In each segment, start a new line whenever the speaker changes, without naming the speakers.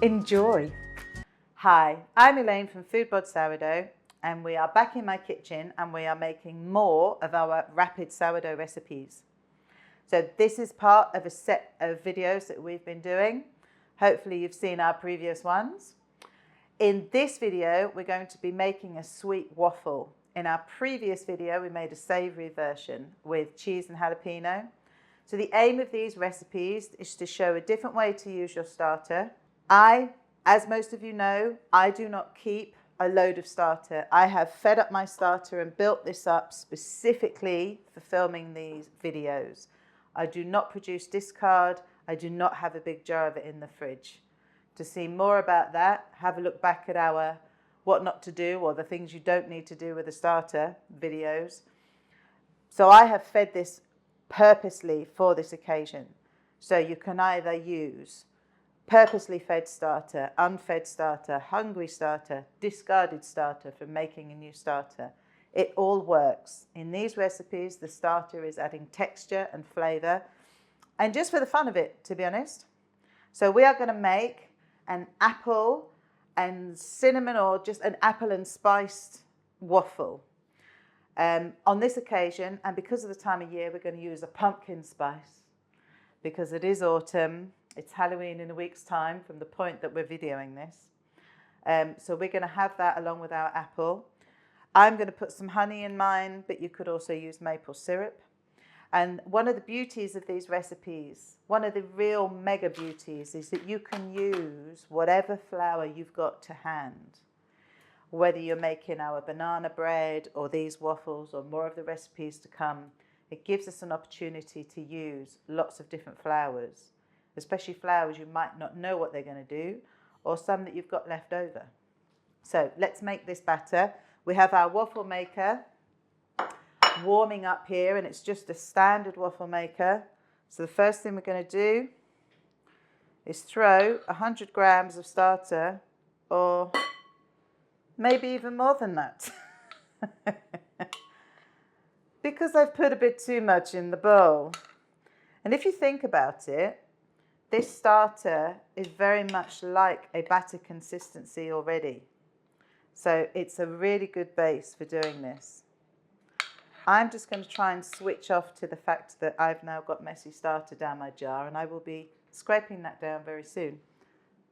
Enjoy. Hi, I'm Elaine from Foodbod Sourdough, and we are back in my kitchen and we are making more of our rapid sourdough recipes. So this is part of a set of videos that we've been doing. Hopefully you've seen our previous ones. In this video, we're going to be making a sweet waffle. In our previous video, we made a savoury version with cheese and jalapeno. So the aim of these recipes is to show a different way to use your starter. As most of you know, I do not keep a load of starter. I have fed up my starter and built this up specifically for filming these videos. I do not produce discard. I do not have a big jar of it in the fridge. To see more about that, have a look back at our what not to do or the things you don't need to do with a starter videos. So I have fed this purposely for this occasion. So you can either use purposely fed starter, unfed starter, hungry starter, discarded starter for making a new starter. It all works. In these recipes, the starter is adding texture and flavour, and just for the fun of it, to be honest. So we are going to make an apple and cinnamon, or just an apple and spiced waffle. On this occasion, and because of the time of year, we're going to use a pumpkin spice because it is autumn. It's Halloween in a week's time from the point that we're videoing this. So we're going to have that along with our apple. I'm going to put some honey in mine, but you could also use maple syrup. And one of the beauties of these recipes, one of the real mega beauties, is that you can use whatever flour you've got to hand. Whether you're making our banana bread or these waffles or more of the recipes to come, it gives us an opportunity to use lots of different flours, especially flours you might not know what they're going to do, or some that you've got left over. So let's make this batter. We have our waffle maker warming up here, and it's just a standard waffle maker. So the first thing we're going to do is throw 100 grams of starter, or maybe even more than that, because I've put a bit too much in the bowl. And if you think about it, this starter is very much like a batter consistency already. So it's a really good base for doing this. I'm just going to try and switch off to the fact that I've now got messy starter down my jar, and I will be scraping that down very soon.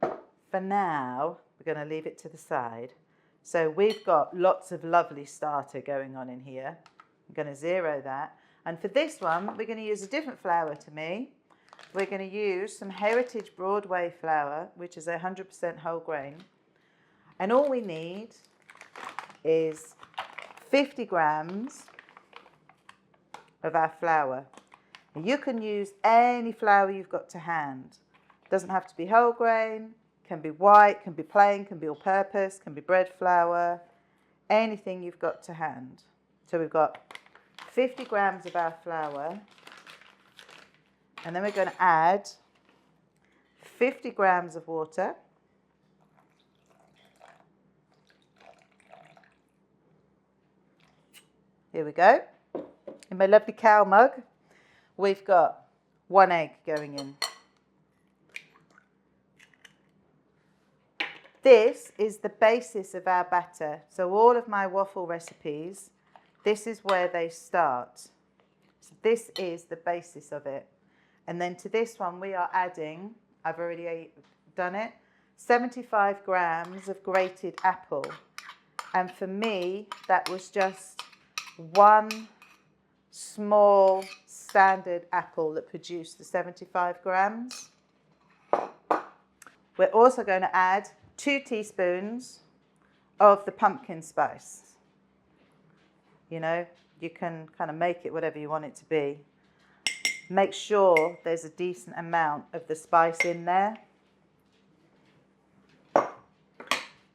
For now, we're going to leave it to the side. So we've got lots of lovely starter going on in here. I'm going to zero that. And for this one, we're going to use a different flour to me. We're going to use some Heritage Broadway flour, which is 100% whole grain. And all we need is 50 grams of our flour. And you can use any flour you've got to hand. It doesn't have to be whole grain, can be white, can be plain, can be all-purpose, can be bread flour, anything you've got to hand. So we've got 50 grams of our flour, and then we're going to add 50 grams of water. Here we go. In my lovely cow mug, we've got 1 egg going in. This is the basis of our batter. So all of my waffle recipes, this is where they start. So this is the basis of it. And then to this one, we are adding, I've already done it, 75 grams of grated apple. And for me, that was just one small standard apple that produced the 75 grams. We're also going to add 2 teaspoons of the pumpkin spice. You know, you can kind of make it whatever you want it to be. Make sure there's a decent amount of the spice in there.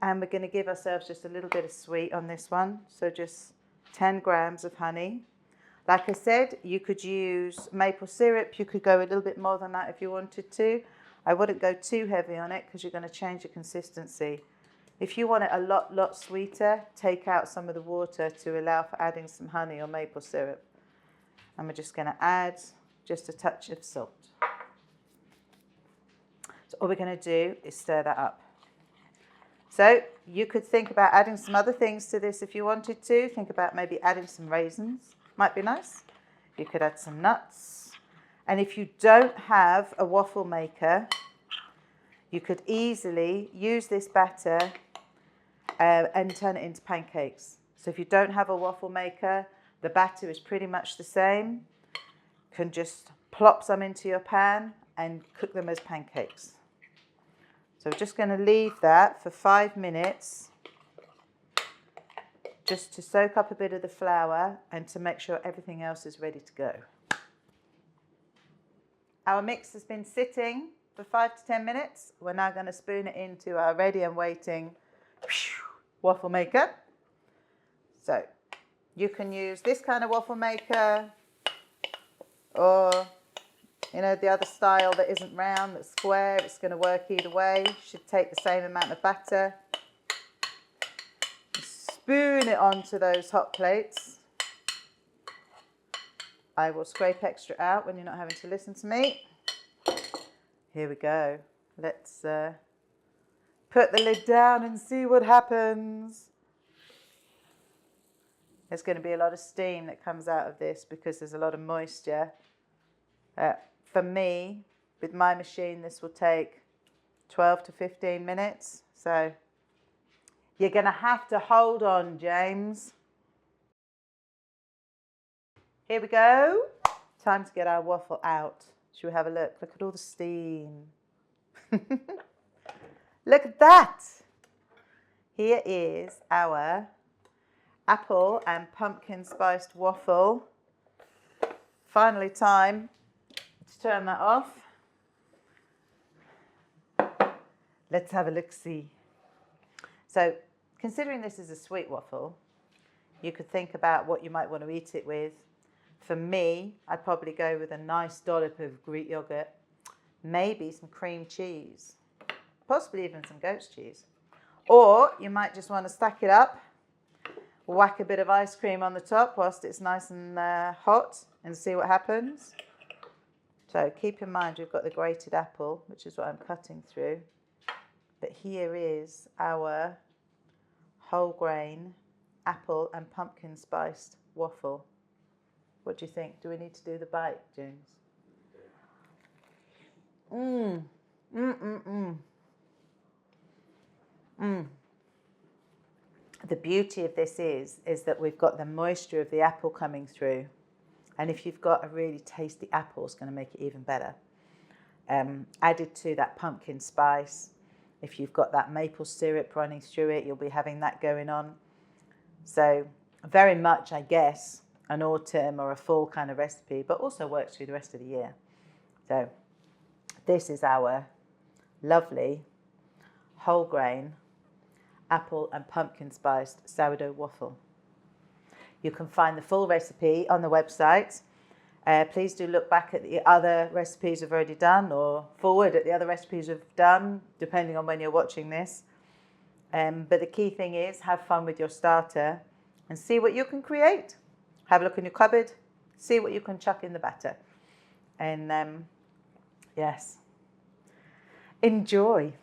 And we're going to give ourselves just a little bit of sweet on this one. So just 10 grams of honey. Like I said, you could use maple syrup. You could go a little bit more than that if you wanted to. I wouldn't go too heavy on it because you're going to change the consistency. If you want it a lot sweeter, take out some of the water to allow for adding some honey or maple syrup. And we're just going to add just a touch of salt. So all we're going to do is stir that up. So you could think about adding some other things to this if you wanted to. Think about maybe adding some raisins. Might be nice. You could add some nuts. And if you don't have a waffle maker, you could easily use this batter and turn it into pancakes. So if you don't have a waffle maker, the batter is pretty much the same. You can just plop some into your pan and cook them as pancakes. So we're just going to leave that for 5 minutes just to soak up a bit of the flour and to make sure everything else is ready to go. Our mix has been sitting for 5 to 10 minutes. We're now going to spoon it into our ready and waiting waffle maker. So you can use this kind of waffle maker, or the other style that isn't round, that's square. It's going to work either way. Should take the same amount of batter. Spoon it onto those hot plates. I will scrape extra out when you're not having to listen to me. Here we go. Let's put the lid down and see what happens. There's going to be a lot of steam that comes out of this because there's a lot of moisture. For me, with my machine, this will take 12 to 15 minutes. So you're going to have to hold on, James. Here we go. Time to get our waffle out. Should we have a look? Look at all the steam. Look at that. Here is our apple and pumpkin spiced waffle. Finally time to turn that off. Let's have a look-see. So, considering this is a sweet waffle, you could think about what you might want to eat it with. For me, I'd probably go with a nice dollop of Greek yogurt, maybe some cream cheese, possibly even some goat's cheese. Or you might just want to stack it up, whack a bit of ice cream on the top whilst it's nice and hot, and see what happens. So keep in mind we've got the grated apple, which is what I'm cutting through. But here is our whole grain apple and pumpkin spiced waffle. What do you think? Do we need to do the bite, James? The beauty of this is that we've got the moisture of the apple coming through. And if you've got a really tasty apple, it's going to make it even better. Added to that pumpkin spice, if you've got that maple syrup running through it, you'll be having that going on. So very much, I guess, an autumn or a fall kind of recipe, but also works through the rest of the year. So this is our lovely whole grain apple and pumpkin spiced sourdough waffle. You can find the full recipe on the website. Please do look back at the other recipes we've already done, or forward at the other recipes we've done, depending on when you're watching this. But the key thing is have fun with your starter and see what you can create. Have a look in your cupboard, see what you can chuck in the batter. And yes, enjoy.